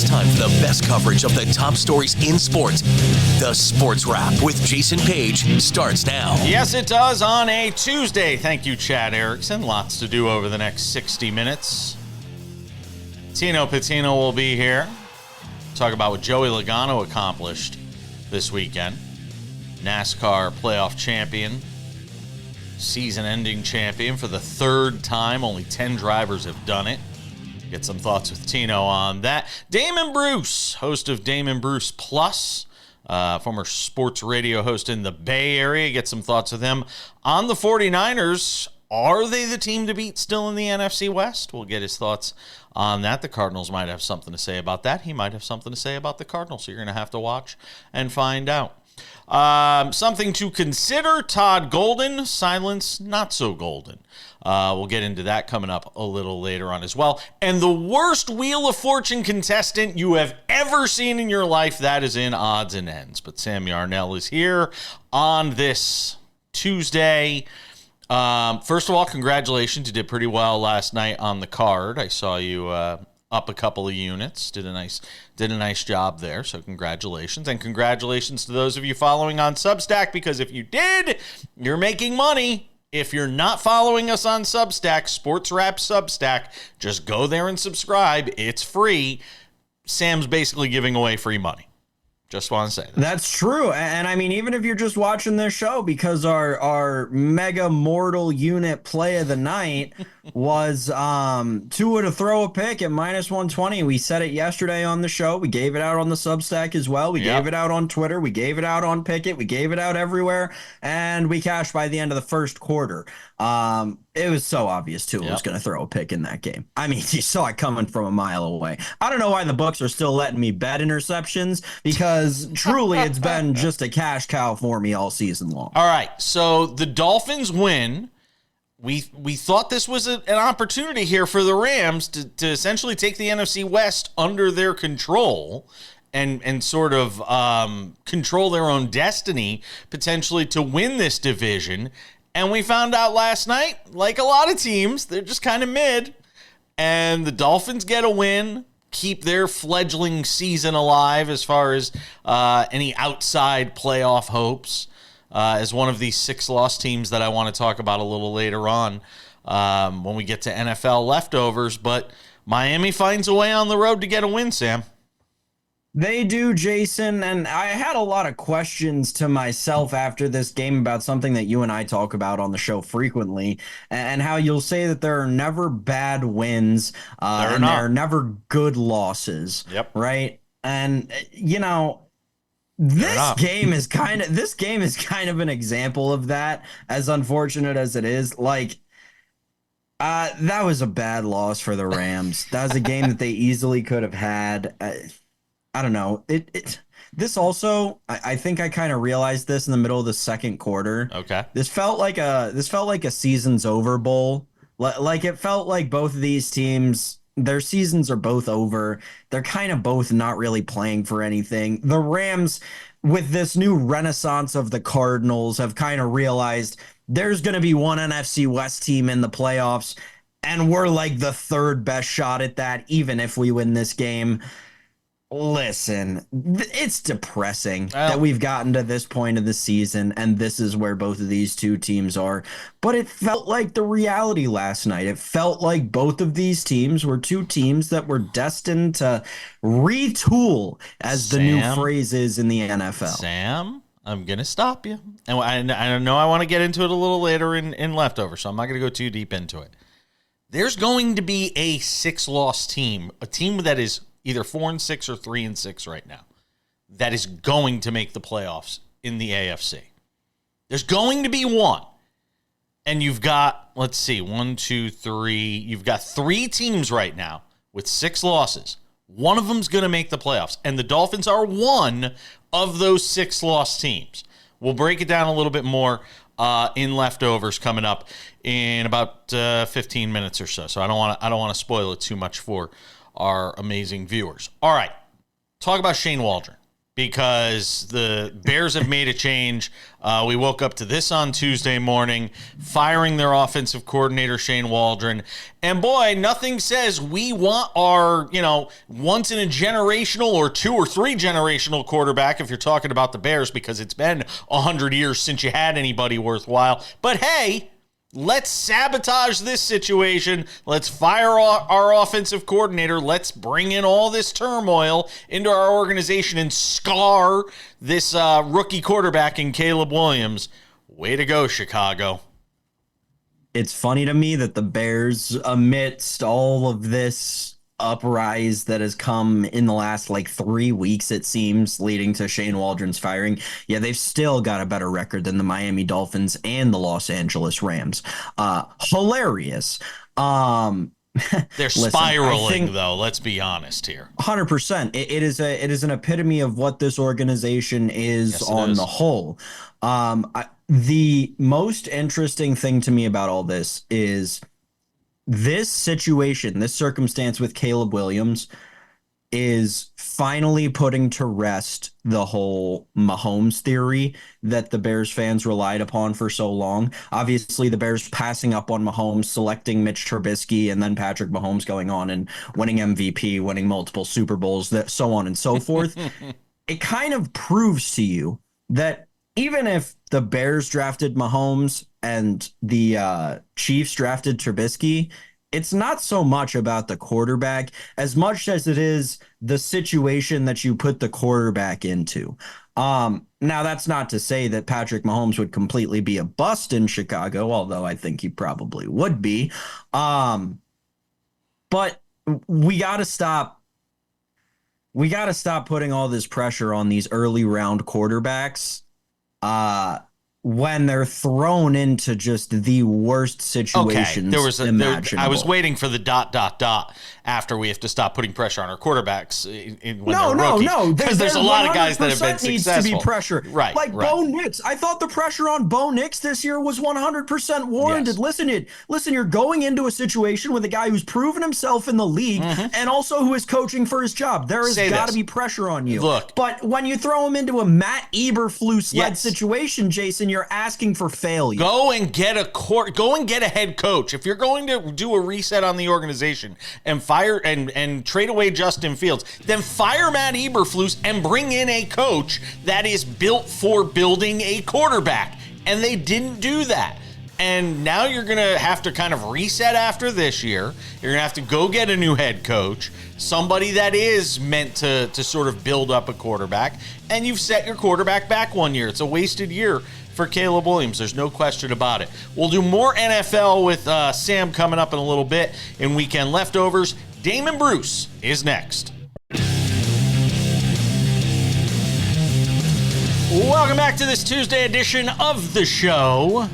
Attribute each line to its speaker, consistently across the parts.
Speaker 1: It's time for the best coverage of the top stories in sports. The Sports Wrap with Jason Page starts now.
Speaker 2: Yes, it does on a Tuesday. Thank you, Chad Erickson. Lots to do over the next 60 minutes. Tino Pattigno will be here. Talk about what Joey Logano accomplished this weekend. NASCAR playoff champion. Season-ending champion for the third time. Only 10 drivers have done it. Get some thoughts with Tino on that. Damon Bruce, host of Damon Bruce Plus, former sports radio host in the Bay Area. Get some thoughts with him on the 49ers. Are they the team to beat still in the NFC West? We'll get his thoughts on that. The Cardinals might have something to say about that. He might have something to say about the Cardinals. So you're going to have to watch and find out. Something to consider, Todd Golden, silence not so golden. We'll get into that coming up a little later on as well. And the worst Wheel of Fortune contestant you have ever seen in your life, that is in odds and ends. But Sam Yarnell is here on this Tuesday. First of all, congratulations. You did pretty well last night on the card. I saw you up a couple of units. Did a nice job there. So congratulations. And congratulations to those of you following on Substack, because if you did, you're making money. If you're not following us on Substack, SportsWrap Substack, just go there and subscribe. It's free. Sam's basically giving away free money. Just want to say that.
Speaker 3: That's true. And I mean, even if you're just watching this show, because our mega mortal unit play of the night was Tua to throw a pick at -120. We said it yesterday on the show. We gave it out on the Substack as well. We gave it out on Twitter. We gave it out on Pickett. We gave it out everywhere. And we cashed by the end of the first quarter. It was so obvious Tua was going to throw a pick in that game. I mean, you saw it coming from a mile away. I don't know why the books are still letting me bet interceptions, because truly it's been just a cash cow for me all season long.
Speaker 2: All right, so the Dolphins win. We thought this was an opportunity here for the Rams to essentially take the NFC West under their control and sort of control their own destiny, potentially to win this division. And we found out last night, like a lot of teams, they're just kind of mid. And the Dolphins get a win, keep their fledgling season alive as far as any outside playoff hopes, as one of these 6-loss teams that I want to talk about a little later on when we get to NFL leftovers. But Miami finds a way on the road to get a win, Sam.
Speaker 3: They do, Jason, and I had a lot of questions to myself after this game about something that you and I talk about on the show frequently, and how you'll say that there are never bad wins and there are never good losses.
Speaker 2: Yep.
Speaker 3: Right? And, you know, this game is kind of an example of that, as unfortunate as it is. Like, that was a bad loss for the Rams. That was a game that they easily could have had. I don't know. This also, I think I kind of realized this in the middle of the second quarter.
Speaker 2: Okay.
Speaker 3: This felt like a season's over bowl. Like it felt like both of these teams, their seasons are both over. They're kind of both not really playing for anything. The Rams, with this new renaissance of the Cardinals, have kind of realized there's going to be one NFC West team in the playoffs, and we're like the third best shot at that, even if we win this game. Listen, it's depressing that we've gotten to this point of the season, and this is where both of these two teams are. But it felt like the reality last night. It felt like both of these teams were two teams that were destined to retool, as the new phrase is in the NFL.
Speaker 2: Sam, I'm going to stop you. And I know I want to get into it a little later in leftover, so I'm not going to go too deep into it. There's going to be a 6-loss team, a team that is either 4-6 or 3-6 right now, that is going to make the playoffs in the AFC. There's going to be one. And you've got, let's see, 1, 2, 3. You've got 3 teams right now with 6 losses. One of them's going to make the playoffs. And the Dolphins are one of those 6-loss teams. We'll break it down a little bit more in leftovers coming up in about 15 minutes or so. So I don't want to spoil it too much for our amazing viewers. All right, talk about Shane Waldron, because the Bears have made a change. We woke up to this on Tuesday morning, firing their offensive coordinator, Shane Waldron. And boy, nothing says we want our, once in a generational or 2 or 3 generational quarterback, if you're talking about the Bears, because it's been 100 years since you had anybody worthwhile. But hey, let's sabotage this situation. Let's fire our offensive coordinator. Let's bring in all this turmoil into our organization and scar this rookie quarterback in Caleb Williams. Way to go, Chicago.
Speaker 3: It's funny to me that the Bears, amidst all of this uprise that has come in the last 3 weeks, it seems, leading to Shane Waldron's firing. Yeah, they've still got a better record than the Miami Dolphins and the Los Angeles Rams. Hilarious.
Speaker 2: They're spiraling, though. Let's be honest here.
Speaker 3: 100%. It is an epitome of what this organization is on the whole. The most interesting thing to me about all this is this situation, this circumstance with Caleb Williams is finally putting to rest the whole Mahomes theory that the Bears fans relied upon for so long. Obviously, the Bears passing up on Mahomes, selecting Mitch Trubisky, and then Patrick Mahomes going on and winning MVP, winning multiple Super Bowls, so on and so forth. It kind of proves to you that even if the Bears drafted Mahomes and the Chiefs drafted Trubisky, it's not so much about the quarterback as much as it is the situation that you put the quarterback into. Now, that's not to say that Patrick Mahomes would completely be a bust in Chicago, although I think he probably would be. But we got to stop. We got to stop putting all this pressure on these early round quarterbacks when they're thrown into just the worst situations imaginable.
Speaker 2: I was waiting for the ... after we have to stop putting pressure on our quarterbacks when they're rookies. No. Because there's a lot of guys that have been successful.
Speaker 3: Needs to be pressure.
Speaker 2: Right.
Speaker 3: Bo Nix. I thought the pressure on Bo Nix this year was 100% warranted.
Speaker 2: Yes.
Speaker 3: Listen, you're going into a situation with a guy who's proven himself in the league and also who is coaching for his job. There has got to be pressure on you.
Speaker 2: Look.
Speaker 3: But when you throw him into a Matt Eberflus-led situation, Jason, you're asking for failure.
Speaker 2: Go and get a head coach. If you're going to do a reset on the organization and fire and trade away Justin Fields, then fire Matt Eberflus and bring in a coach that is built for building a quarterback. And they didn't do that. And now you're going to have to kind of reset after this year. You're going to have to go get a new head coach, somebody that is meant to sort of build up a quarterback. And you've set your quarterback back 1 year. It's a wasted year for Caleb Williams. There's no question about it. We'll do more NFL with Sam coming up in a little bit in Weekend Leftovers. Damon Bruce is next. Welcome back to this Tuesday edition of the show.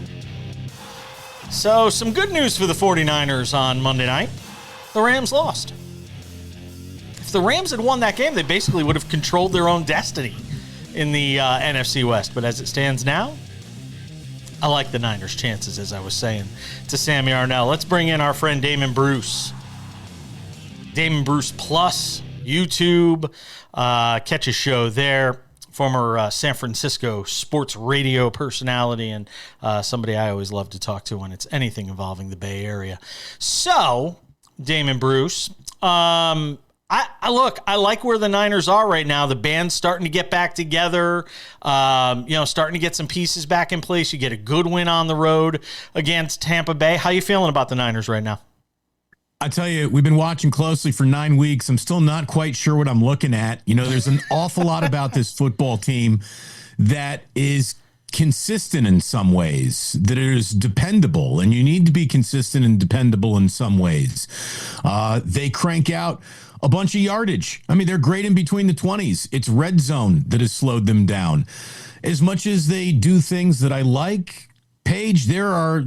Speaker 2: So, some good news for the 49ers on Monday night. The Rams lost. If the Rams had won that game, they basically would have controlled their own destiny in the NFC West. But as it stands now, I like the Niners' chances, as I was saying to Sammy Arnell. Let's bring in our friend Damon Bruce. Damon Bruce Plus, YouTube. Catch his show there. Former San Francisco sports radio personality and somebody I always love to talk to when it's anything involving the Bay Area. So, Damon Bruce, I like where the Niners are right now. The band's starting to get back together, starting to get some pieces back in place. You get a good win on the road against Tampa Bay. How you feeling about the Niners right now?
Speaker 4: I tell you, we've been watching closely for 9 weeks. I'm still not quite sure what I'm looking at. There's an awful lot about this football team that is consistent in some ways, that is dependable, and you need to be consistent and dependable in some ways. They crank out a bunch of yardage. I mean, they're great in between the 20s. It's red zone that has slowed them down. As much as they do things that I like, Paige, there are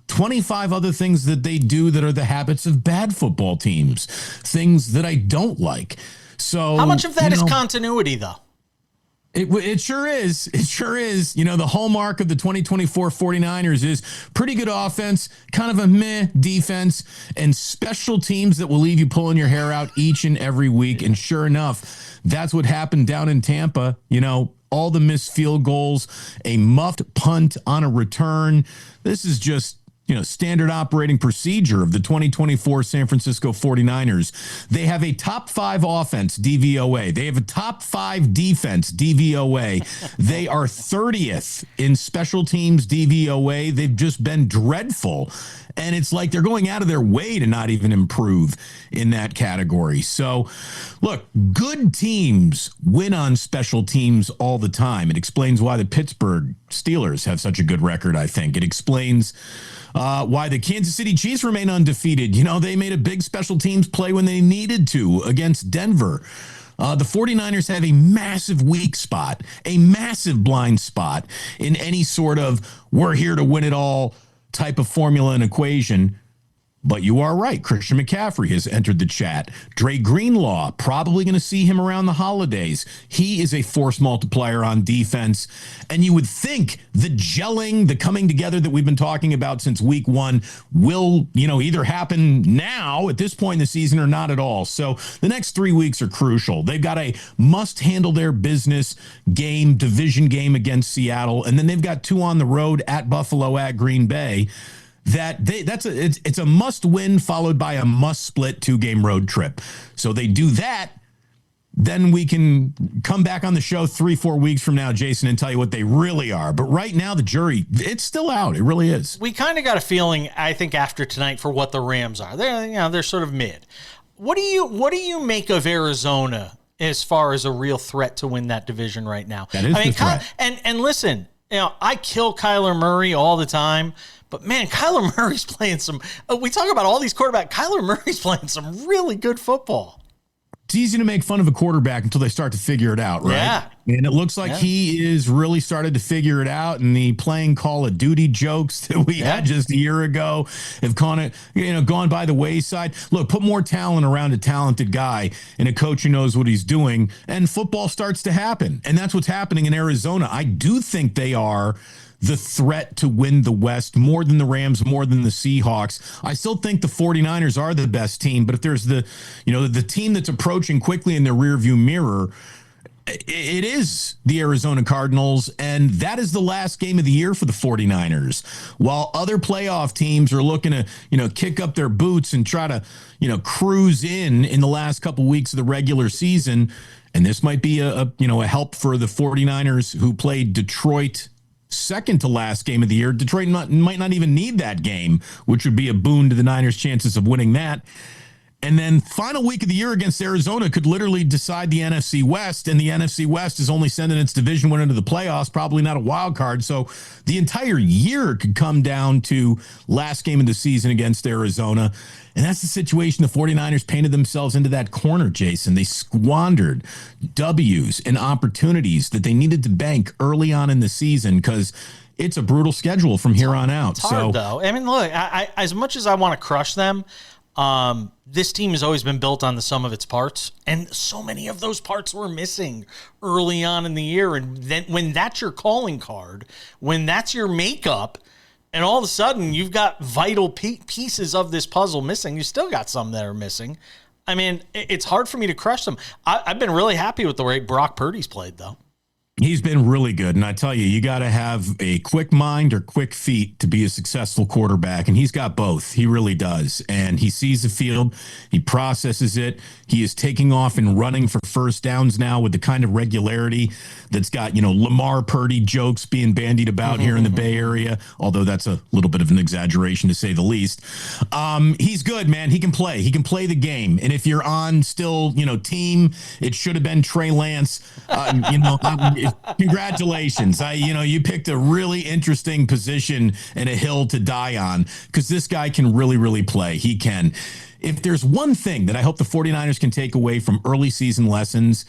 Speaker 4: 25 other things that they do that are the habits of bad football teams, things that I don't like. So
Speaker 2: how much of that is continuity, though?
Speaker 4: It sure is. It sure is. You know, the hallmark of the 2024 49ers is pretty good offense, kind of a meh defense, and special teams that will leave you pulling your hair out each and every week. And sure enough, that's what happened down in Tampa. You know, all the missed field goals, a muffed punt on a return. This is just, you know, standard operating procedure of the 2024 San Francisco 49ers. They have a top 5 offense, DVOA. They have a top 5 defense, DVOA. They are 30th in special teams, DVOA. They've just been dreadful. And it's like they're going out of their way to not even improve in that category. So, look, good teams win on special teams all the time. It explains why the Pittsburgh Steelers have such a good record, I think. It explains why the Kansas City Chiefs remain undefeated. You know, they made a big special teams play when they needed to against Denver. The 49ers have a massive weak spot, a massive blind spot in any sort of we're here to win it all type of formula and equation. But you are right. Christian McCaffrey has entered the chat. Dre Greenlaw, probably going to see him around the holidays. He is a force multiplier on defense. And you would think the gelling, the coming together that we've been talking about since week 1 will, you know, either happen now at this point in the season or not at all. So the next 3 weeks are crucial. They've got a must handle their business game, division game against Seattle. And then they've got 2 on the road at Buffalo, at Green Bay. It's a must win followed by a must split 2-game road trip. So they do that, then we can come back on the show 3-4 weeks from now, Jason, and tell you what they really are. But right now, the jury, it's still out. It really is.
Speaker 2: We kind of got a feeling, I think, after tonight for what the Rams are. They're sort of mid. What do you make of Arizona as far as a real threat to win that division right now?
Speaker 4: That is the threat.
Speaker 2: And listen, you know, I kill Kyler Murray all the time. But, man, Kyler Murray's playing some we talk about all these quarterbacks. Kyler Murray's playing some really good football.
Speaker 4: It's easy to make fun of a quarterback until they start to figure it out, right? Yeah. And it looks like he is really started to figure it out. And the playing Call of Duty jokes that we had just a year ago have gone by the wayside. Look, put more talent around a talented guy and a coach who knows what he's doing, and football starts to happen. And that's what's happening in Arizona. I do think they are the threat to win the West more than the Rams, more than the Seahawks. I still think the 49ers are the best team, but if there's the team that's approaching quickly in their rearview mirror, it is the Arizona Cardinals, and that is the last game of the year for the 49ers. While other playoff teams are looking to, kick up their boots and try to, cruise in the last couple weeks of the regular season, and this might be a help for the 49ers who played Detroit second to last game of the year. Detroit might not even need that game, which would be a boon to the Niners' chances of winning that. And then final week of the year against Arizona could literally decide the NFC West, and the NFC West is only sending its division winner to the playoffs, probably not a wild card. So the entire year could come down to last game of the season against Arizona. And that's the situation the 49ers painted themselves into that corner, Jason. They squandered W's and opportunities that they needed to bank early on in the season because it's a brutal schedule from here on out.
Speaker 2: It's hard, though. I mean, look, I as much as I want to crush them, this team has always been built on the sum of its parts, and so many of those parts were missing early on in the year. And then when that's your calling card, when that's your makeup, and all of a sudden you've got vital pieces of this puzzle missing, you still got some that are missing. I mean, it's hard for me to crush them. I've been really happy with the way Brock Purdy's played, though.
Speaker 4: He's been really good. And I tell you, you got to have a quick mind or quick feet to be a successful quarterback. And he's got both. He really does. And he sees the field. He processes it. He is taking off and running for first downs now with the kind of regularity that's got, Lamar Purdy jokes being bandied about here in the Bay Area, although that's a little bit of an exaggeration to say the least. He's good, man. He can play. He can play the game. And if you're on still, team, it should have been Trey Lance. Congratulations. You picked a really interesting position and a hill to die on because this guy can really, really play. He can. If there's one thing that I hope the 49ers can take away from early season lessons,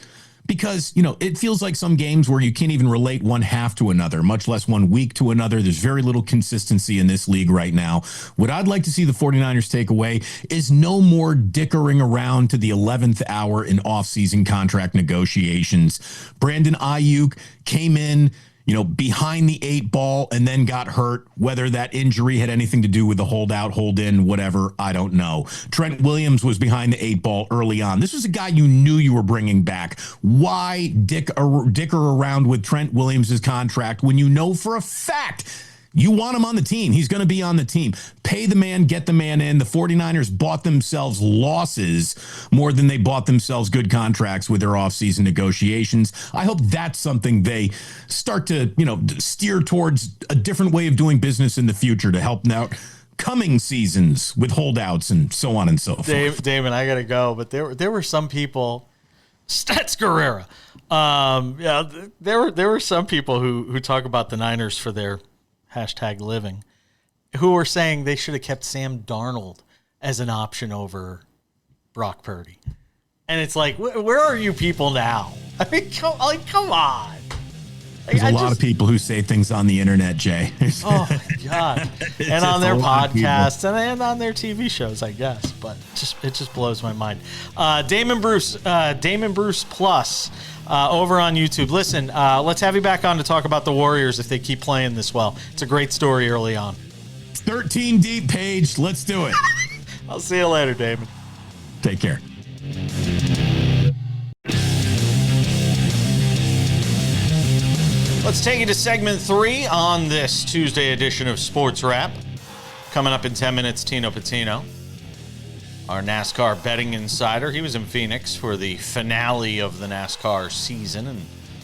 Speaker 4: because, it feels like some games where you can't even relate one half to another, much less one week to another. There's very little consistency in this league right now. What I'd like to see the 49ers take away is no more dickering around to the 11th hour in offseason contract negotiations. Brandon Ayuk came in, behind the 8 ball and then got hurt. Whether that injury had anything to do with the holdout, hold in, whatever, I don't know. Trent Williams was behind the 8 ball early on. This was a guy you knew you were bringing back. Why dicker around with Trent Williams' contract when you know for a fact you want him on the team? He's going to be on the team. Pay the man, get the man in. The 49ers bought themselves losses more than they bought themselves good contracts with their offseason negotiations. I hope that's something they start to, steer towards a different way of doing business in the future to help out coming seasons with holdouts and so on and so forth.
Speaker 2: Damon, I got to go, but there were some people, Stats Guerrera. There were some people who talk about the Niners for their #living, who were saying they should have kept Sam Darnold as an option over Brock Purdy. And it's like, where are you people now? I mean, come on.
Speaker 4: There's a lot of people who say things on the internet, Jay.
Speaker 2: Oh, my God. And on their podcasts and on their TV shows, I guess. But it just blows my mind. Damon Bruce Plus over on YouTube. Listen, let's have you back on to talk about the Warriors if they keep playing this well. It's a great story early on.
Speaker 4: 13 deep, Paige. Let's do it.
Speaker 2: I'll see you later, Damon.
Speaker 4: Take care.
Speaker 2: Let's take you to segment 3 on this Tuesday edition of Sports Wrap. Coming up in 10 minutes, Tino Pattigno, our NASCAR betting insider. He was in Phoenix for the finale of the NASCAR season and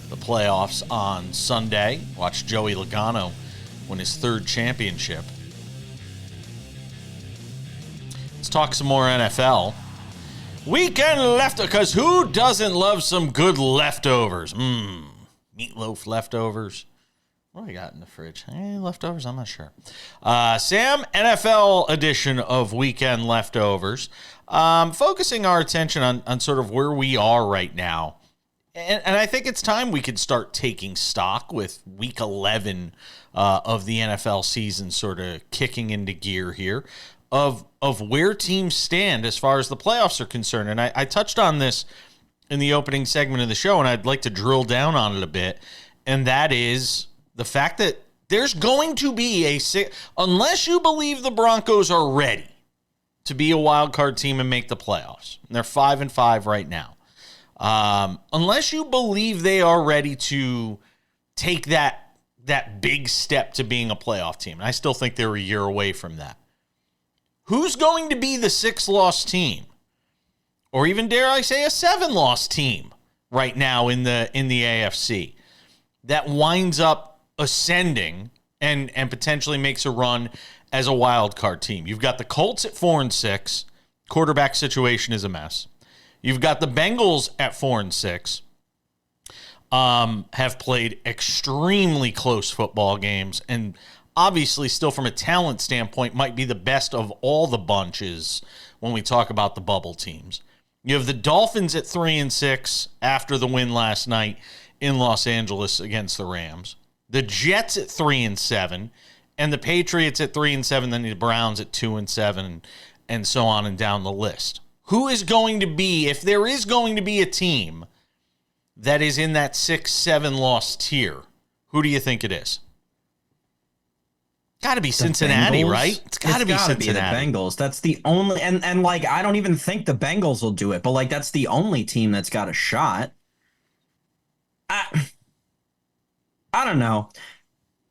Speaker 2: the playoffs on Sunday. Watched Joey Logano win his 3rd championship. Let's talk some more NFL. Weekend leftovers, because who doesn't love some good leftovers? Meatloaf leftovers. What do we got in the fridge? Leftovers? I'm not sure. Sam, NFL edition of Weekend Leftovers. Focusing our attention on sort of where we are right now. And I think it's time we could start taking stock with Week 11 of the NFL season sort of kicking into gear here of where teams stand as far as the playoffs are concerned. And I touched on this in the opening segment of the show, and I'd like to drill down on it a bit, and that is the fact that there's going to be unless you believe the Broncos are ready to be a wild card team and make the playoffs, and they're 5-5 right now, unless you believe they are ready to take that big step to being a playoff team, and I still think they're a year away from that, who's going to be the 6-loss team? Or even, dare I say, a 7-loss team right now in the AFC that winds up ascending and potentially makes a run as a wild card team. You've got the Colts at 4-6. Quarterback situation is a mess. You've got the Bengals at 4-6. Have played extremely close football games and obviously still from a talent standpoint might be the best of all the bunches when we talk about the bubble teams. You have the Dolphins at 3-6 after the win last night in Los Angeles against the Rams. The Jets at 3-7, and the Patriots at 3-7, then the Browns at 2-7, and so on and down the list. Who is going to be, if there is going to be a team that is in that 6-7 loss tier, who do you think it is? Got to be Cincinnati, right? It's got to be Cincinnati.
Speaker 3: The Bengals. That's the only, and like, I don't even think the Bengals will do it, but like, that's the only team that's got a shot. I don't know.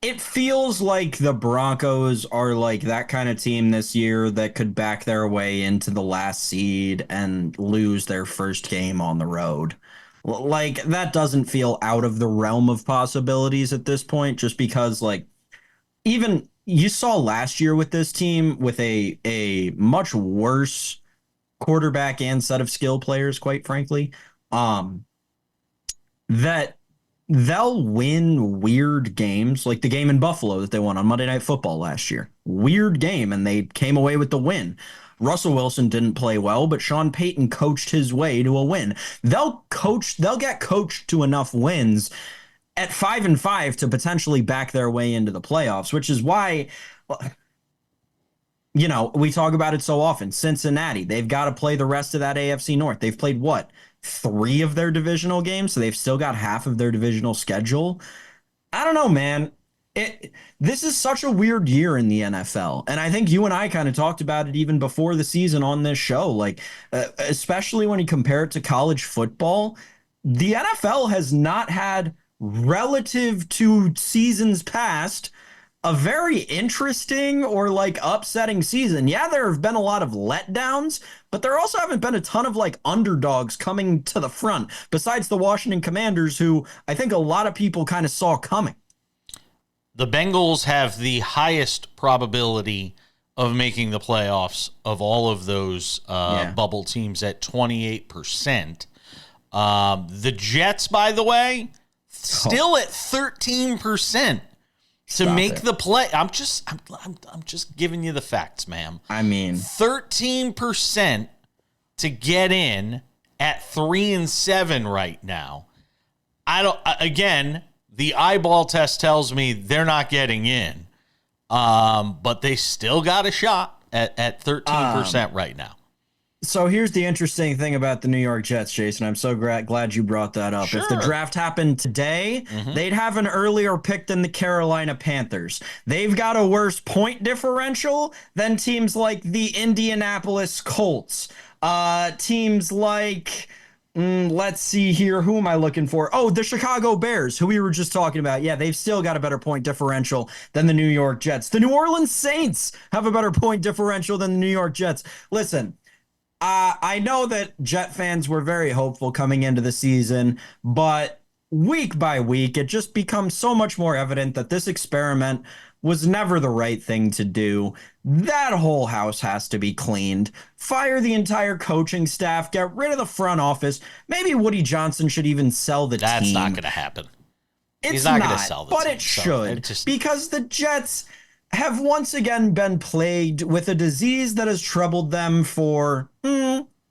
Speaker 3: It feels like the Broncos are like that kind of team this year that could back their way into the last seed and lose their first game on the road. Like, that doesn't feel out of the realm of possibilities at this point, just because, like, even you saw last year with this team with a much worse quarterback and set of skill players, quite frankly, that they'll win weird games, like the game in Buffalo that they won on Monday Night Football last year. Weird game, and they came away with the win. Russell Wilson didn't play well, but Sean Payton coached his way to a win. They'll get coached to enough wins at 5-5 to potentially back their way into the playoffs, which is why, we talk about it so often. Cincinnati, they've got to play the rest of that AFC North. They've played what? 3 of their divisional games, so they've still got half of their divisional schedule. I don't know, man. This is such a weird year in the NFL, and I think you and I kind of talked about it even before the season on this show. Like, especially when you compare it to college football, the NFL has not had, relative to seasons past, a very interesting or like upsetting season. Yeah, there have been a lot of letdowns, but there also haven't been a ton of like underdogs coming to the front, besides the Washington Commanders, who I think a lot of people kind of saw coming.
Speaker 2: The Bengals have the highest probability of making the playoffs of all of those bubble teams at 28%. The Jets, by the way, still at 13% to make the play. I'm just giving you the facts, ma'am.
Speaker 3: I mean,
Speaker 2: 13% to get in at 3-7 right now. The eyeball test tells me they're not getting in. But they still got a shot at 13% right now.
Speaker 3: So here's the interesting thing about the New York Jets, Jason. I'm so glad you brought that up.
Speaker 2: Sure.
Speaker 3: If the draft happened today, they'd have an earlier pick than the Carolina Panthers. They've got a worse point differential than teams like the Indianapolis Colts. Teams like, let's see here. Who am I looking for? Oh, the Chicago Bears, who we were just talking about. Yeah, they've still got a better point differential than the New York Jets. The New Orleans Saints have a better point differential than the New York Jets. Listen, I know that Jet fans were very hopeful coming into the season, but week by week, it just becomes so much more evident that this experiment was never the right thing to do. That whole house has to be cleaned. Fire the entire coaching staff. Get rid of the front office. Maybe Woody Johnson should even sell the team.
Speaker 2: That's not going to happen.
Speaker 3: He's not going to sell the team. But it should, because the Jets have once again been plagued with a disease that has troubled them for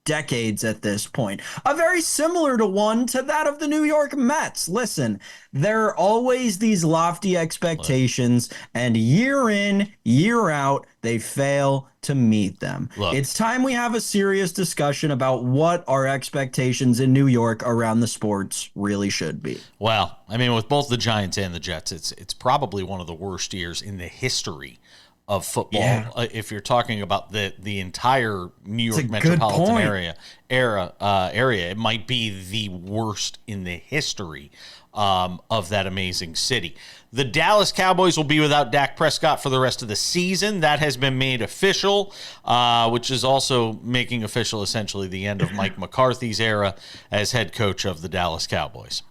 Speaker 3: decades at this point. A very similar to one to that of the New York Mets. Listen, there are always these lofty expectations, and year in, year out, they fail to meet them. It's time we have a serious discussion about what our expectations in New York around the sports really should be.
Speaker 2: Well, I mean, with both the Giants and the Jets, it's probably one of the worst years in the history of football. Yeah. If you're talking about the entire New York metropolitan area, it might be the worst in the history of that amazing city. The Dallas Cowboys will be without Dak Prescott for the rest of the season. That has been made official, which is also making official essentially the end of Mike McCarthy's era as head coach of the Dallas Cowboys.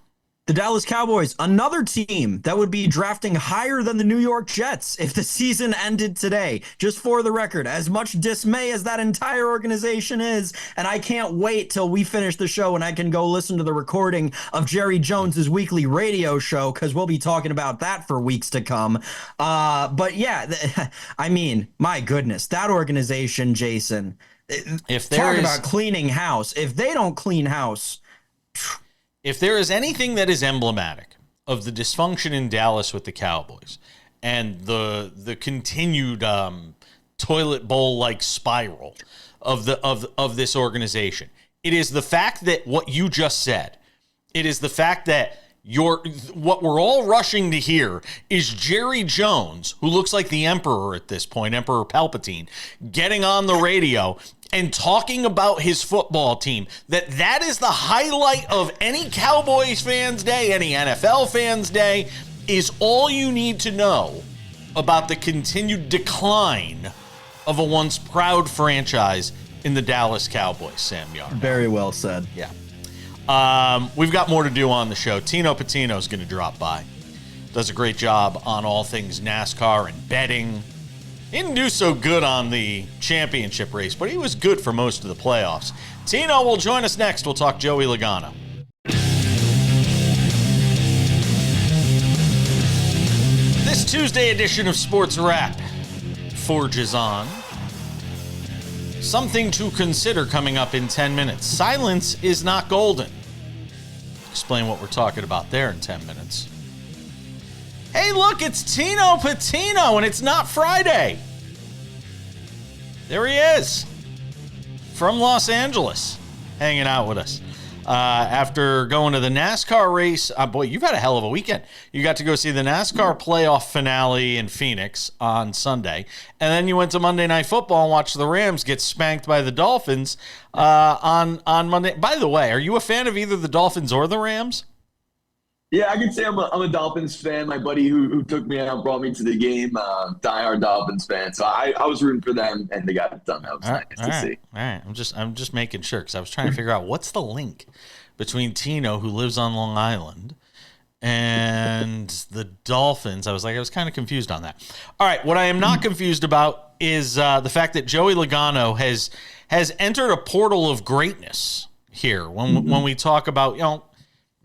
Speaker 3: The Dallas Cowboys, another team that would be drafting higher than the New York Jets if the season ended today. Just for the record, as much dismay as that entire organization is, and I can't wait till we finish the show and I can go listen to the recording of Jerry Jones's weekly radio show, because we'll be talking about that for weeks to come. But yeah, I mean, my goodness, that organization, Jason, talk about cleaning house. If they don't clean house...
Speaker 2: If there is anything that is emblematic of the dysfunction in Dallas with the Cowboys and the continued toilet bowl-like spiral of this organization, it is the fact that what you just said. It is the fact that what we're all rushing to hear is Jerry Jones, who looks like the Emperor at this point, Emperor Palpatine, getting on the radio and talking about his football team, that is the highlight of any Cowboys fans' day, any NFL fans' day, is all you need to know about the continued decline of a once proud franchise in the Dallas Cowboys, Sam Yard.
Speaker 3: Very well said.
Speaker 2: Yeah. We've got more to do on the show. Tino Pattigno is going to drop by. Does a great job on all things NASCAR and betting. He didn't do so good on the championship race, but he was good for most of the playoffs. Tino will join us next. We'll talk Joey Logano. This Tuesday edition of Sports Wrap forges on. Something to consider coming up in 10 minutes. Silence is not golden. Explain what we're talking about there in 10 minutes. Hey, look, it's Tino Pattigno, and it's not Friday. There he is from Los Angeles, hanging out with us. After going to the NASCAR race, boy, you've had a hell of a weekend. You got to go see the NASCAR playoff finale in Phoenix on Sunday, and then you went to Monday Night Football and watched the Rams get spanked by the Dolphins on Monday. By the way, are you a fan of either the Dolphins or the Rams?
Speaker 5: Yeah, I can say I'm a Dolphins fan. My buddy who took me out brought me to the game, diehard Dolphins fan. So I was rooting for them, and they got it done. That was nice to see.
Speaker 2: All right, I'm just making sure because I was trying to figure out what's the link between Tino, who lives on Long Island, and the Dolphins. I was kind of confused on that. All right, what I am not confused about is the fact that Joey Logano has entered a portal of greatness here. When we talk about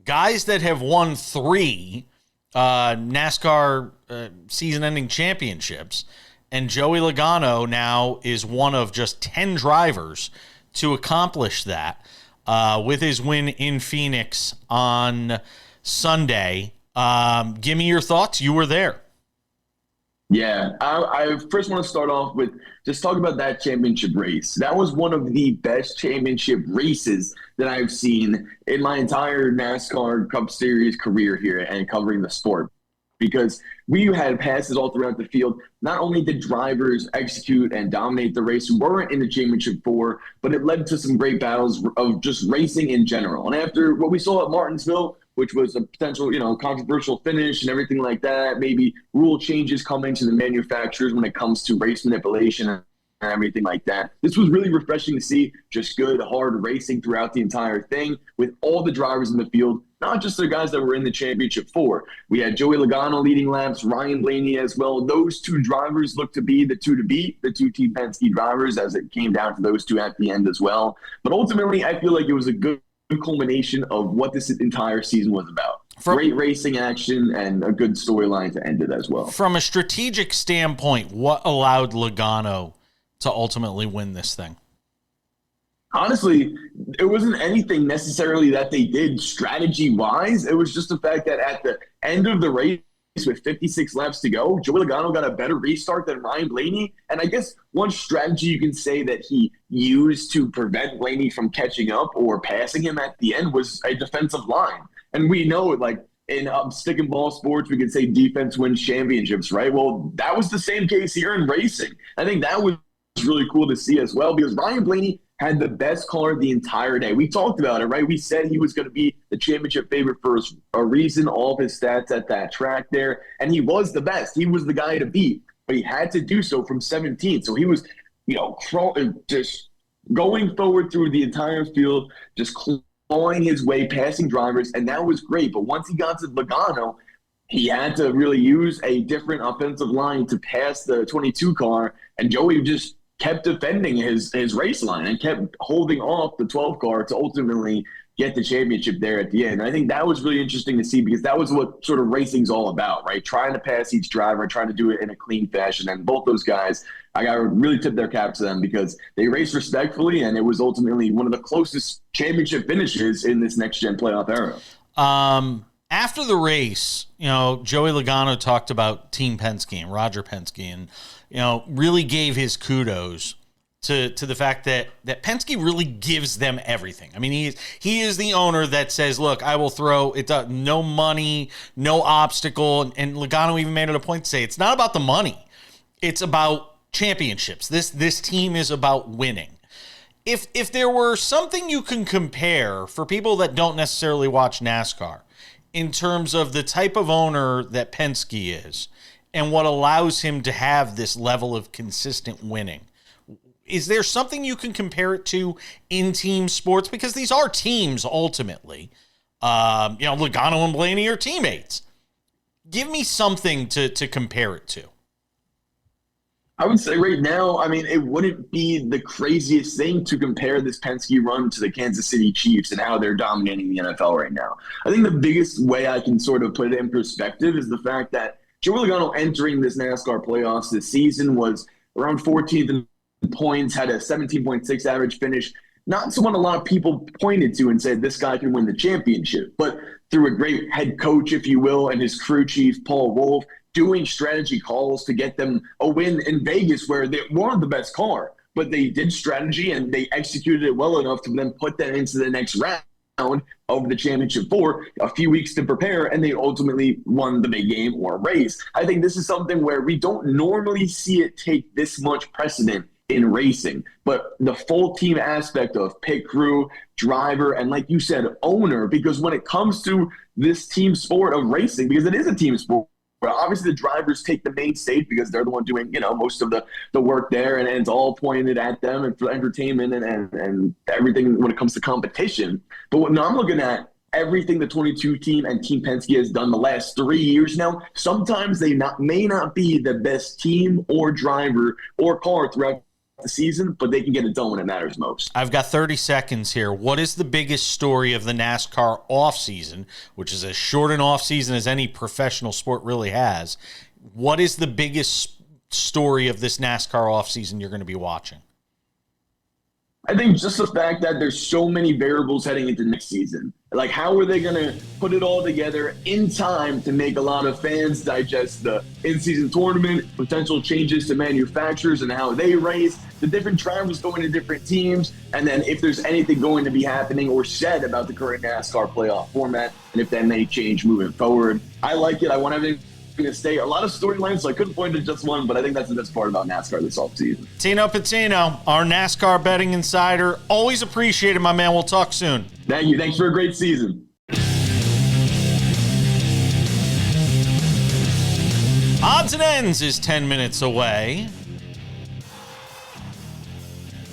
Speaker 2: guys that have won 3 NASCAR season-ending championships, and Joey Logano now is one of just 10 drivers to accomplish that with his win in Phoenix on Sunday. Give me your thoughts. You were there.
Speaker 5: Yeah, I first want to start off with just talk about that championship race. That was one of the best championship races that I've seen in my entire NASCAR Cup Series career here and covering the sport, because we had passes all throughout the field. Not only did drivers execute and dominate the race who weren't in the championship 4, but it led to some great battles of just racing in general. And after what we saw at Martinsville, which was a potential, controversial finish and everything like that, maybe rule changes coming to the manufacturers when it comes to race manipulation and everything like that. This was really refreshing to see, just good, hard racing throughout the entire thing with all the drivers in the field, not just the guys that were in the championship 4. We had Joey Logano leading laps, Ryan Blaney as well. Those 2 drivers looked to be the 2 to beat, the 2 Team Penske drivers, as it came down to those 2 at the end as well. But ultimately, I feel like it was a good culmination of what this entire season was about. Great racing action and a good storyline to end it as well.
Speaker 2: From a strategic standpoint, what allowed Logano to ultimately win this thing?
Speaker 5: Honestly, it wasn't anything necessarily that they did strategy-wise. It was just the fact that at the end of the race, with 56 laps to go, Joey Logano got a better restart than Ryan Blaney. And I guess one strategy you can say that he used to prevent Blaney from catching up or passing him at the end was a defensive line. And we know, in stick and ball sports, we could say defense wins championships, right? Well, that was the same case here in racing. I think that was really cool to see as well, because Ryan Blaney had the best car the entire day. We talked about it, right? We said he was going to be the championship favorite for a reason, all of his stats at that track there. And he was the best. He was the guy to beat, but he had to do so from 17. So he was, just going forward through the entire field, just clawing his way, passing drivers. And that was great. But once he got to Logano, he had to really use a different offensive line to pass the 22 car. And Joey just kept defending his race line and kept holding off the 12 car to ultimately get the championship there at the end. And I think that was really interesting to see, because that was what sort of racing's all about, right? Trying to pass each driver, trying to do it in a clean fashion. And both those guys, I got to really tip their cap to them, because they raced respectfully, and it was ultimately one of the closest championship finishes in this next-gen playoff era.
Speaker 2: After the race, Joey Logano talked about Team Penske and Roger Penske, and really gave his kudos to the fact that Penske really gives them everything. I mean, he is the owner that says, look, I will throw it, no money, no obstacle. And Logano even made it a point to say, it's not about the money. It's about championships. This team is about winning. If there were something you can compare for people that don't necessarily watch NASCAR in terms of the type of owner that Penske is and what allows him to have this level of consistent winning, is there something you can compare it to in team sports? Because these are teams ultimately. Logano and Blaney are teammates. Give me something to compare it to.
Speaker 5: I would say right now, it wouldn't be the craziest thing to compare this Penske run to the Kansas City Chiefs and how they're dominating the NFL right now. I think the biggest way I can sort of put it in perspective is the fact that Joey Logano entering this NASCAR playoffs this season was around 14th in points, had a 17.6 average finish. Not someone a lot of people pointed to and said this guy can win the championship, but through a great head coach, if you will, and his crew chief, Paul Wolf, doing strategy calls to get them a win in Vegas where they weren't the best car, but they did strategy and they executed it well enough to then put them into the next round of the championship for a few weeks to prepare, and they ultimately won the big game or race. I think this is something where we don't normally see it take this much precedent in racing, but the full team aspect of pit crew, driver, and like you said, owner, because when it comes to this team sport of racing, because it is a team sport, but obviously the drivers take the main stage because they're the one doing, most of the work there, and it's all pointed at them and for entertainment and everything when it comes to competition. But when I'm looking at everything the 22 team and Team Penske has done the last 3 years now, sometimes they may not be the best team or driver or car throughout the season, but they can get it done when it matters most.
Speaker 2: I've got 30 seconds here. What is the biggest story of the NASCAR offseason, which is as short an offseason as any professional sport really has? What is the biggest story of this NASCAR offseason you're going to be watching?
Speaker 5: I think just the fact that there's so many variables heading into next season. Like, how are they going to put it all together in time to make a lot of fans digest the in-season tournament, potential changes to manufacturers and how they race, the different drivers going to different teams, and then if there's anything going to be happening or said about the current NASCAR playoff format, and if that may change moving forward. I like it. I want everything to stay. A lot of storylines, so I couldn't point to just one, but I think that's the best part about NASCAR this offseason.
Speaker 2: Tino Pattigno, our NASCAR betting insider. Always appreciate it, my man. We'll talk soon.
Speaker 5: Thank you. Thanks for a great season.
Speaker 2: Odds and Ends is 10 minutes away.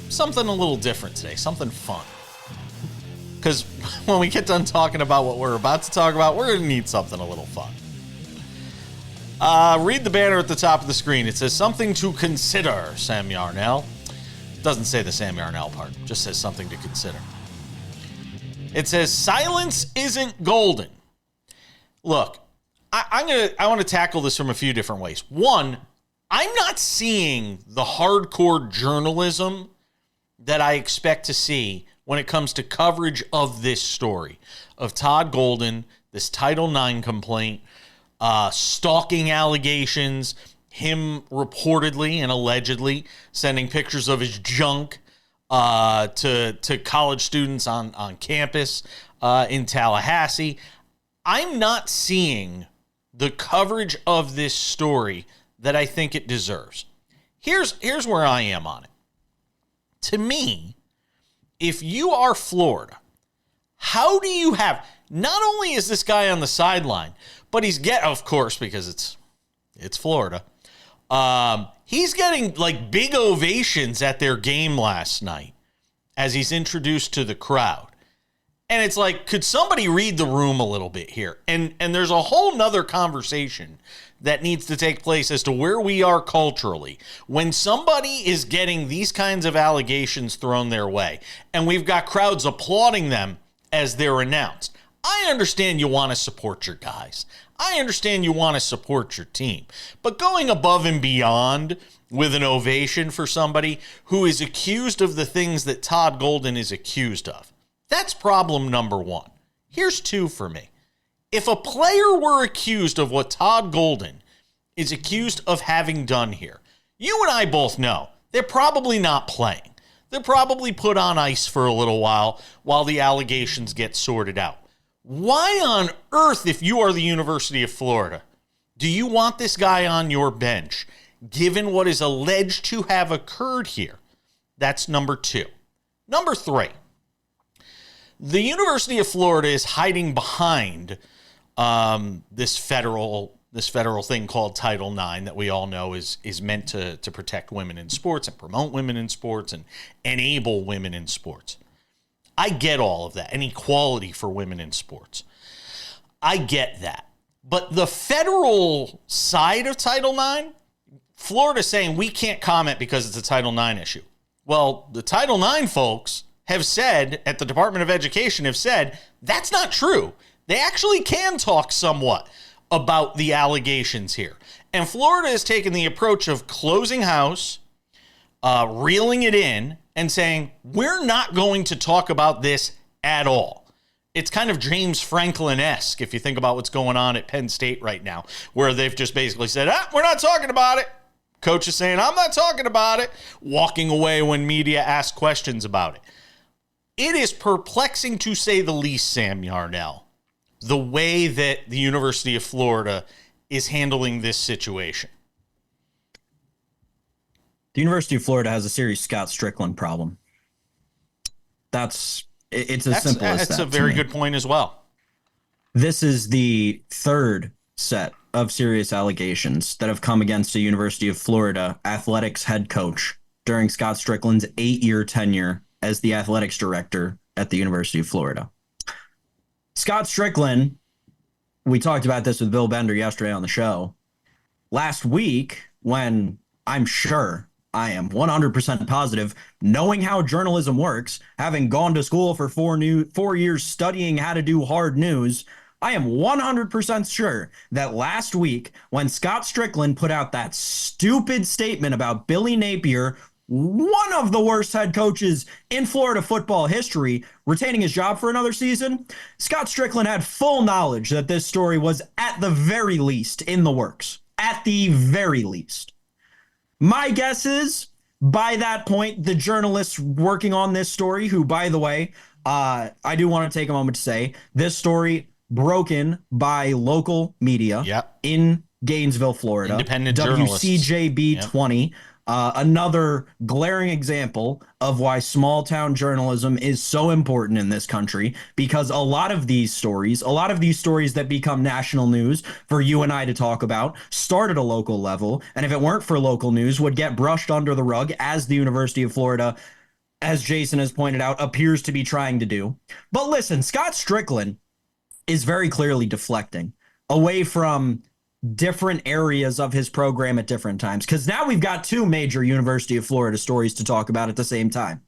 Speaker 2: Something a little different today, something fun. Because when we get done talking about what we're about to talk about, we're going to need something a little fun. Read the banner at the top of the screen. It says something to consider, Sam Yarnell. It doesn't say the Sam Yarnell part. It just says something to consider. It says silence isn't golden. Look, I want to tackle this from a few different ways. One, I'm not seeing the hardcore journalism that I expect to see when it comes to coverage of this story of Todd Golden, this Title IX complaint, stalking allegations, him reportedly and allegedly sending pictures of his junk to college students on campus in Tallahassee. I'm not seeing the coverage of this story that I think it deserves. Here's where I am on it. To me, if you are Florida, how do you have, not only is this guy on the sideline, but he's of course, because it's Florida, he's getting like big ovations at their game last night as he's introduced to the crowd. And it's like, could somebody read the room a little bit here? And there's a whole nother conversation that needs to take place as to where we are culturally when somebody is getting these kinds of allegations thrown their way, and we've got crowds applauding them as they're announced. I understand you want to support your guys. I understand you want to support your team. But going above and beyond with an ovation for somebody who is accused of the things that Todd Golden is accused of, that's problem number one. Here's two for me. If a player were accused of what Todd Golden is accused of having done here, you and I both know they're probably not playing. They're probably put on ice for a little while the allegations get sorted out. Why on earth, if you are the University of Florida, do you want this guy on your bench, given what is alleged to have occurred here? That's number two. Number three, the University of Florida is hiding behind this federal thing called Title IX that we all know is meant to protect women in sports and promote women in sports and enable women in sports. I get all of that, and equality for women in sports. I get that. But the federal side of Title IX, Florida's saying we can't comment because it's a Title IX issue. Well, the Title IX folks have said, at the Department of Education, have said, that's not true. They actually can talk somewhat about the allegations here. And Florida has taken the approach of closing house, reeling it in and saying, we're not going to talk about this at all. It's kind of James Franklin-esque if you think about what's going on at Penn State right now, where they've just basically said, we're not talking about it. Coach is saying, I'm not talking about it, walking away when media ask questions about it. It is perplexing to say the least, Sam Yarnell, the way that the University of Florida is handling this situation.
Speaker 3: The University of Florida has a serious Scott Strickland problem. It's as simple as that.
Speaker 2: That's a very good point as well.
Speaker 3: This is the third set of serious allegations that have come against the University of Florida athletics head coach during Scott Strickland's 8-year tenure as the athletics director at the University of Florida. Scott Strickland, we talked about this with Bill Bender yesterday on the show. Last week, when I'm sure, I am 100% positive, knowing how journalism works, having gone to school for 4 years studying how to do hard news, I am 100% sure that last week, when Scott Strickland put out that stupid statement about Billy Napier, one of the worst head coaches in Florida football history, retaining his job for another season, Scott Strickland had full knowledge that this story was at the very least in the works. At the very least. My guess is, by that point, the journalists working on this story, who, by the way, I do want to take a moment to say, this story broken by local media in Gainesville, Florida.
Speaker 2: Independent journalists.
Speaker 3: WCJB 20. Another glaring example of why small town journalism is so important in this country, because a lot of these stories that become national news for you and I to talk about start at a local level. And if it weren't for local news, would get brushed under the rug, as the University of Florida, as Jason has pointed out, appears to be trying to do. But listen, Scott Strickland is very clearly deflecting away from different areas of his program at different times, because now we've got 2 major University of Florida stories to talk about at the same time.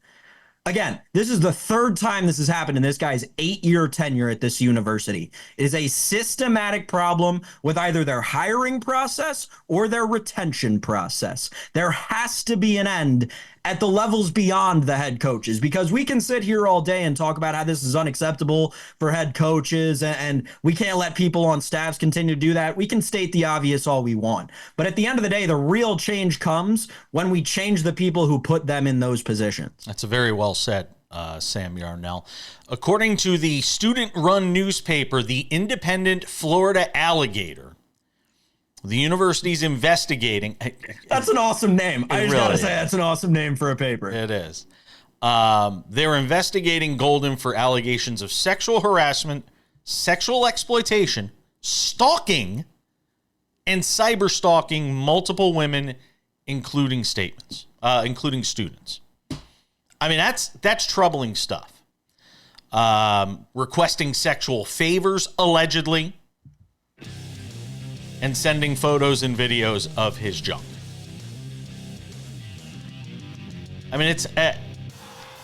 Speaker 3: Again, this is the third time this has happened in this guy's 8-year tenure at this university. It is a systematic problem with either their hiring process or their retention process. There has to be an end at the levels beyond the head coaches, because we can sit here all day and talk about how this is unacceptable for head coaches and we can't let people on staffs continue to do that. We can state the obvious all we want. But at the end of the day, the real change comes when we change the people who put them in those positions.
Speaker 2: That's a very well said, Sam Yarnell. According to the student-run newspaper, the Independent Florida Alligator, the university's investigating.
Speaker 3: That's an awesome name. I just really gotta say, that's an awesome name for a paper.
Speaker 2: It is. They're investigating Golden for allegations of sexual harassment, sexual exploitation, stalking, and cyber stalking multiple women, including students. I mean, that's troubling stuff. Requesting sexual favors, allegedly, and sending photos and videos of his junk. I mean,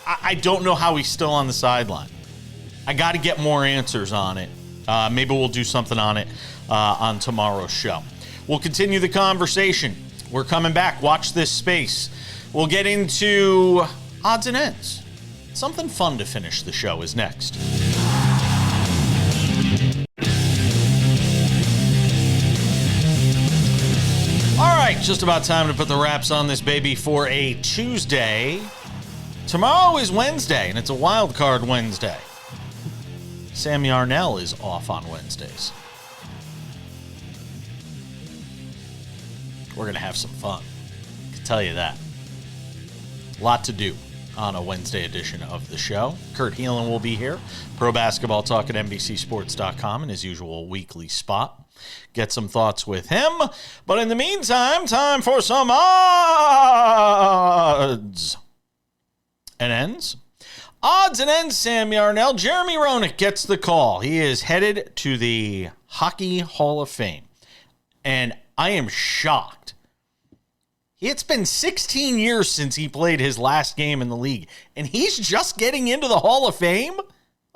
Speaker 2: I don't know how he's still on the sideline. I got to get more answers on it. Maybe we'll do something on it on tomorrow's show. We'll continue the conversation. We're coming back. Watch this space. We'll get into odds and ends. Something fun to finish the show is next. All right, just about time to put the wraps on this baby for a Tuesday. Tomorrow is Wednesday, and it's a wild card Wednesday. Sam Yarnell is off on Wednesdays. We're going to have some fun. I can tell you that. A lot to do on a Wednesday edition of the show. Kurt Heelan will be here. Pro Basketball Talk at NBCSports.com in his usual weekly spot. Get some thoughts with him. But in the meantime, time for some odds and ends. Odds and ends, Sam Yarnell. Jeremy Roenick gets the call. He is headed to the Hockey Hall of Fame. And I am shocked. It's been 16 years since he played his last game in the league, and he's just getting into the Hall of Fame?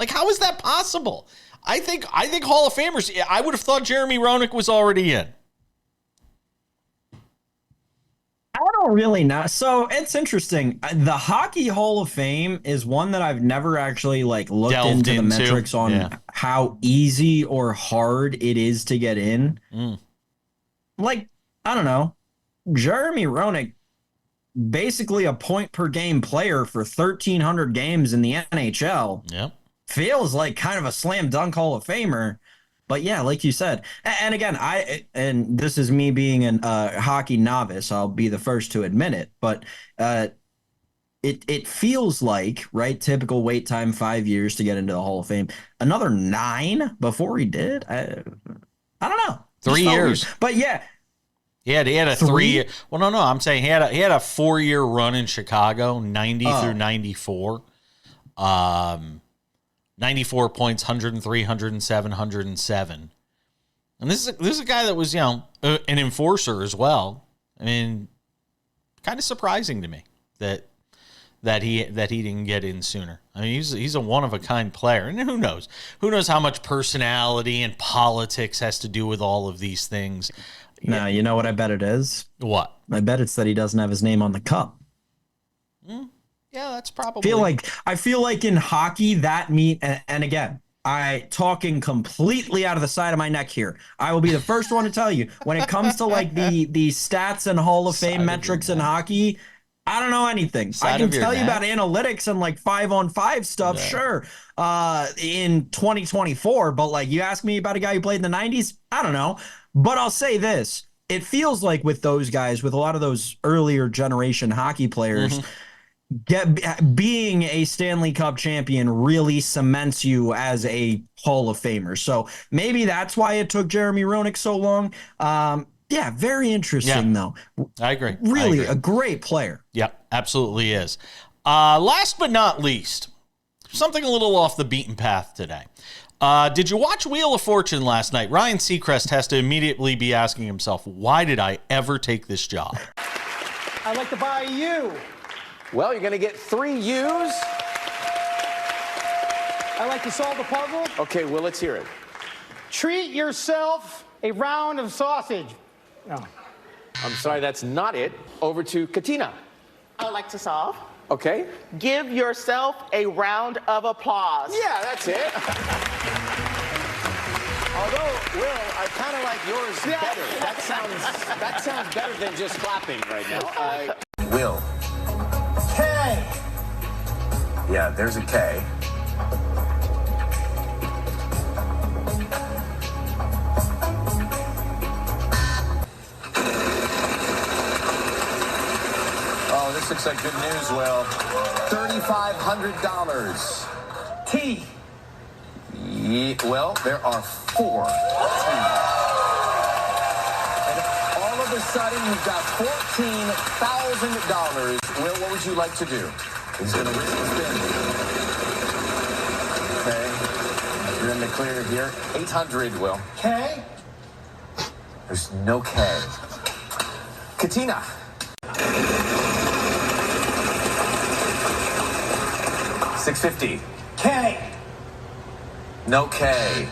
Speaker 2: Like, how is that possible? I think Hall of Famers, I would have thought Jeremy Roenick was already in.
Speaker 3: I don't really know. So it's interesting. The Hockey Hall of Fame is one that I've never actually like looked
Speaker 2: Delved
Speaker 3: into the
Speaker 2: into.
Speaker 3: metrics on
Speaker 2: Yeah.
Speaker 3: how easy or hard it is to get in. Like, I don't know. Jeremy Roenick, basically a point per game player for 1,300 games in the NHL.
Speaker 2: Yep.
Speaker 3: Feels like kind of a slam dunk Hall of Famer. But yeah, like you said, and again, and this is me being a hockey novice, I'll be the first to admit it, but it feels like, right, typical wait time 5 years to get into the Hall of Fame. Another 9 before he did. I don't know.
Speaker 2: 3 years.
Speaker 3: Weird. But yeah.
Speaker 2: He had a 3 year. Well, no. I'm saying he had a 4-year run in Chicago, 90 through 94. 94 points, 103, 107, 107. And this is a guy that was, an enforcer as well. I mean, kind of surprising to me that he didn't get in sooner. I mean, he's a one of a kind player, and who knows how much personality and politics has to do with all of these things.
Speaker 3: No, you know what I bet it is?
Speaker 2: What?
Speaker 3: I bet it's that he doesn't have his name on the cup.
Speaker 2: Yeah, that's probably.
Speaker 3: I feel like in hockey that and again, I talking completely out of the side of my neck here. I will be the first one to tell you when it comes to like the stats and Hall of Fame metrics in hockey, I don't know anything. I can tell you about analytics and like 5-on-5 stuff, sure, in 2024. But like you ask me about a guy who played in the 90s, I don't know. But I'll say this. It feels like with those guys, with a lot of those earlier generation hockey players, being a Stanley Cup champion really cements you as a Hall of Famer. So maybe that's why it took Jeremy Roenick so long. Yeah, very interesting, though.
Speaker 2: I agree.
Speaker 3: Really a great player.
Speaker 2: Yep, absolutely is. Last but not least, something a little off the beaten path today. Did you watch Wheel of Fortune last night? Ryan Seacrest has to immediately be asking himself, why did I ever take this job?
Speaker 6: I'd like to buy you.
Speaker 7: Well, you're going to get 3 U's.
Speaker 6: I'd like to solve the puzzle.
Speaker 7: Okay, well, let's hear it.
Speaker 6: Treat yourself a round of sausage. No.
Speaker 7: I'm sorry, that's not it. Over to Katina.
Speaker 8: I'd like to solve.
Speaker 7: Okay.
Speaker 8: Give yourself a round of applause.
Speaker 7: Yeah, that's it. Although, Will, I kind of like yours better. That sounds better than just clapping right now.
Speaker 9: Will.
Speaker 6: K.
Speaker 9: Yeah, there's a K. Oh, this looks like good news, Will. $3,500.
Speaker 6: T.
Speaker 9: Well, there are 4 T's. And all of a sudden, you've got $14,000. Will, what would you like to do? He's going to risk the spin. Okay. You're in the clear here. 800, Will.
Speaker 6: K.
Speaker 9: There's no K. Katina. $650.
Speaker 6: K.
Speaker 9: No K.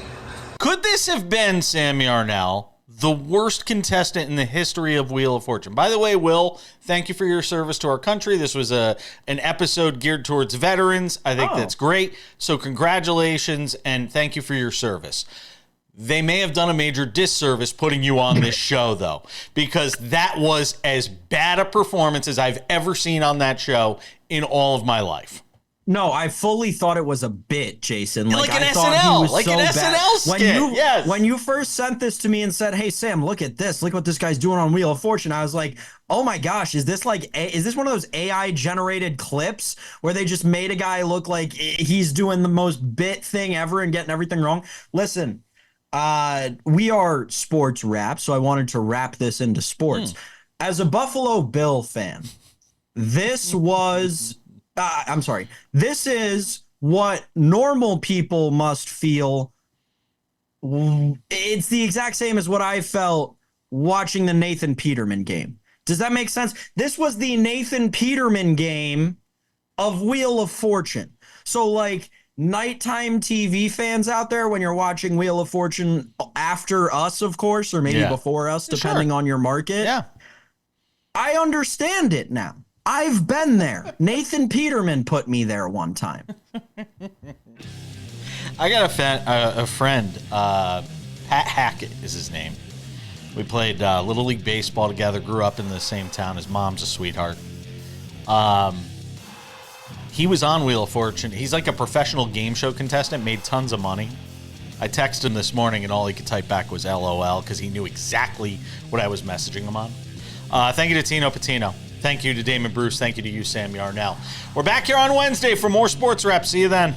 Speaker 2: Could this have been, Sam Yarnell, the worst contestant in the history of Wheel of Fortune? By the way, Will, thank you for your service to our country. This was an episode geared towards veterans. I think that's great. So congratulations and thank you for your service. They may have done a major disservice putting you on this show, though, because that was as bad a performance as I've ever seen on that show in all of my life.
Speaker 3: No, I fully thought it was a bit, Jason.
Speaker 2: Like an
Speaker 3: I thought
Speaker 2: SNL,
Speaker 3: he was
Speaker 2: like
Speaker 3: so
Speaker 2: an
Speaker 3: bad.
Speaker 2: SNL skit. Yes.
Speaker 3: When you first sent this to me and said, "Hey Sam, look at this. Look what this guy's doing on Wheel of Fortune," I was like, "Oh my gosh, is this one of those AI generated clips where they just made a guy look like he's doing the most bit thing ever and getting everything wrong?" Listen, we are sports wrap, so I wanted to wrap this into sports. As a Buffalo Bill fan, this was. This is what normal people must feel. It's the exact same as what I felt watching the Nathan Peterman game. Does that make sense? This was the Nathan Peterman game of Wheel of Fortune. So like nighttime TV fans out there, when you're watching Wheel of Fortune after us, of course, or maybe before us, depending on your market.
Speaker 2: Yeah.
Speaker 3: I understand it now. I've been there. Nathan Peterman put me there one time.
Speaker 2: I got a friend, Pat Hackett is his name. We played Little League Baseball together, grew up in the same town. His mom's a sweetheart. He was on Wheel of Fortune. He's like a professional game show contestant, made tons of money. I texted him this morning, and all he could type back was LOL because he knew exactly what I was messaging him on. Thank you to Tino Pattigno. Thank you to Damon Bruce. Thank you to you, Sam Yarnell. We're back here on Wednesday for more Sports Wrap. See you then.